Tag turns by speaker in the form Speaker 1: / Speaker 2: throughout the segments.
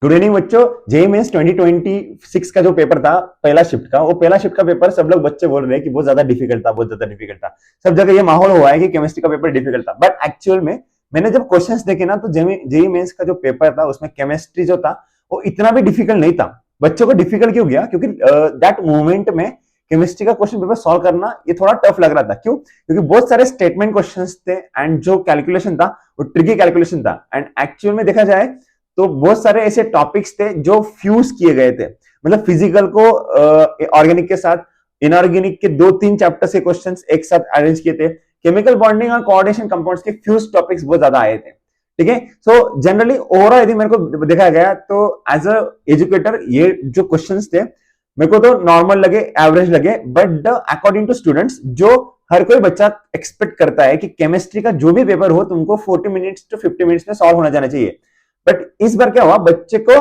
Speaker 1: Good evening बच्चों। JEE mains 2026 का जो पेपर था पहला शिफ्ट का, वो पहला शिफ्ट का पेपर सब लोग बच्चे बोल रहे हैं कि बहुत ज्यादा डिफिकल्ट था, बहुत ज्यादा डिफिकल्ट था। सब जगह ये माहौल हुआ है कि केमिस्ट्री का पेपर डिफिकल्ट था, बट एक्चुअल में मैंने जब क्वेश्चंस देखे ना तो जेईई मेंस का जो पेपर था उसमें केमिस्ट्री जो था वो इतना भी डिफिकल्ट नहीं था। बच्चों को डिफिकल्ट क्यों गया? क्योंकि दैट मोमेंट में केमिस्ट्री का क्वेश्चन पेपर सॉल्व करना ये थोड़ा टफ लग रहा था। क्यों? क्योंकि बहुत सारे स्टेटमेंट क्वेश्चंस थे एंड जो कैलकुलेशन था वो ट्रिकी कैलकुलेशन था। एंड एक्चुअल में देखा जाए तो बहुत सारे ऐसे टॉपिक्स थे जो फ्यूज किए गए थे, मतलब फिजिकल को ऑर्गेनिक के साथ, इनऑर्गेनिक के 2-3 चैप्टर से क्वेश्चंस एक साथ अरेंज किए थे। केमिकल बॉन्डिंग और कोऑर्डिनेशन कंपाउंड्स के फ्यूज टॉपिक्स बहुत ज्यादा आए थे। ठीक है, सो जनरली ओवरऑल यदि मेरे को देखा गया तो एज अ एजुकेटर ये जो क्वेश्चंस थे मेरे को तो नॉर्मल लगे, एवरेज लगे, बट अकॉर्डिंग टू स्टूडेंट्स, जो हर कोई बच्चा एक्सपेक्ट करता है कि केमिस्ट्री का जो भी पेपर हो तुमको 40 मिनट्स टू 50 मिनट्स में सॉल्व होना जाना चाहिए। बट इस बार क्या हुआ, बच्चे को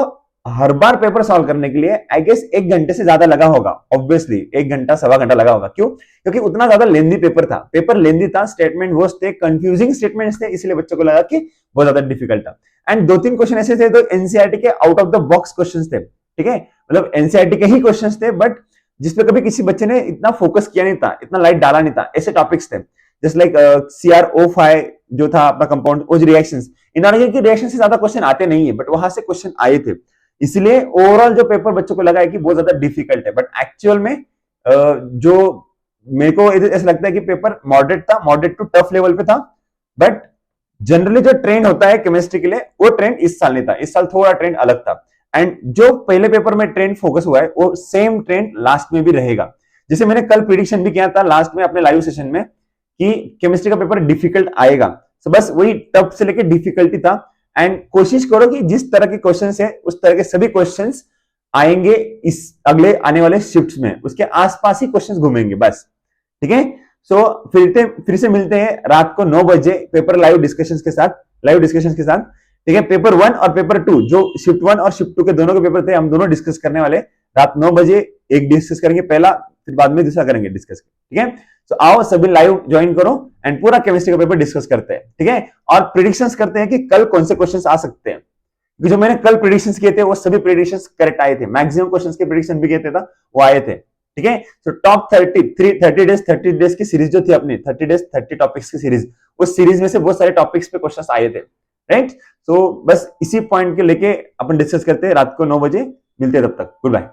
Speaker 1: हर बार पेपर सॉल्व करने के लिए आई गेस 1 घंटे से ज्यादा लगा होगा। ऑब्वियसली 1 घंटा सवा घंटा लगा होगा। क्यों? क्योंकि उतना ज्यादा लेंदी पेपर था, पेपर लेंदी था, स्टेटमेंट वो थे, कंफ्यूजिंग स्टेटमेंट्स थे, इसलिए बच्चों को लगा कि बहुत ज्यादा डिफिकल्ट था। एंड 2-3 क्वेश्चन ऐसे थे तो एनसीईआरटी के out of the box question थे। ठीक है, मतलब एनसीईआरटी के ही क्वेश्चन थे, बट जिसपे कभी किसी बच्चे ने इतना फोकस किया नहीं था, इतना लाइट डाला नहीं था, ऐसे टॉपिक्स थे। जस्ट लाइक CrO5 जो था अपना कंपाउंड, वो रिएक्शंस, इनऑर्गेनिक की रिएक्शन से ज्यादा क्वेश्चन आते नहीं है, बट वहां से क्वेश्चन आए थे। इसलिए ओवरऑल जो पेपर बच्चों को लगा है कि बहुत ज्यादा डिफिकल्ट है, बट एक्चुअल में जो मेरे को ऐसा लगता है कि पेपर मॉडरेट था, मॉडरेट टू टफ लेवल पे था। बट जनरली जो ट्रेंड होता है केमिस्ट्री के लिए वो ट्रेंड इस साल नहीं था, इस साल थोड़ा ट्रेंड अलग था। एंड जो पहले पेपर में ट्रेंड फोकस हुआ है वो सेम ट्रेंड लास्ट में भी रहेगा। जैसे मैंने कल प्रिडिक्शन भी किया था लास्ट में अपने लाइव सेशन में कि केमिस्ट्री का पेपर डिफिकल्ट आएगा, तो बस वही टफ से लेके डिफिकल्टी था। एंड कोशिश करो कि जिस तरह के क्वेश्चंस है उस तरह के सभी क्वेश्चंस आएंगे इस अगले आने वाले शिफ्ट्स में, उसके आसपास ही क्वेश्चंस घूमेंगे बस। ठीक है, सो फिर से मिलते हैं रात को 9 बजे पेपर लाइव डिस्कशंस के साथ। ठीक है, पेपर 1 और पेपर 2, जो शिफ्ट 1 और शिफ्ट 2 के दोनों के पेपर थे, हम दोनों डिस्कस करने वाले रात 9 बजे। एक डिस्कस करेंगे पहला, फिर बाद में दूसरा करेंगे डिस्कस। ठीक है, तो आओ सभी लाइव ज्वाइन करो एंड पूरा केमिस्ट्री का पेपर डिस्कस करते हैं। ठीक है, और प्रिडिक्शंस करते हैं कि कल कौन से क्वेश्चंस आ सकते हैं। जो मैंने कल प्रिडिक्शंस किए थे वो सभी प्रिडिक्शंस करेक्ट आए थे, मैक्सिमम क्वेश्चंस के प्रिडिक्शन भी किए थे वो आए थे। ठीक है, तो टॉप 30 डेज की सीरीज जो थी अपनी 30 डेज 30 टॉपिक्स की सीरीज, उस सीरीज में से बहुत सारे टॉपिक्स पे क्वेश्चंस आए थे। राइट, तो बस इसी पॉइंट के लेके अपन डिस्कस करते हैं रात को 9 बजे। मिलते हैं, तब तक गुड बाय।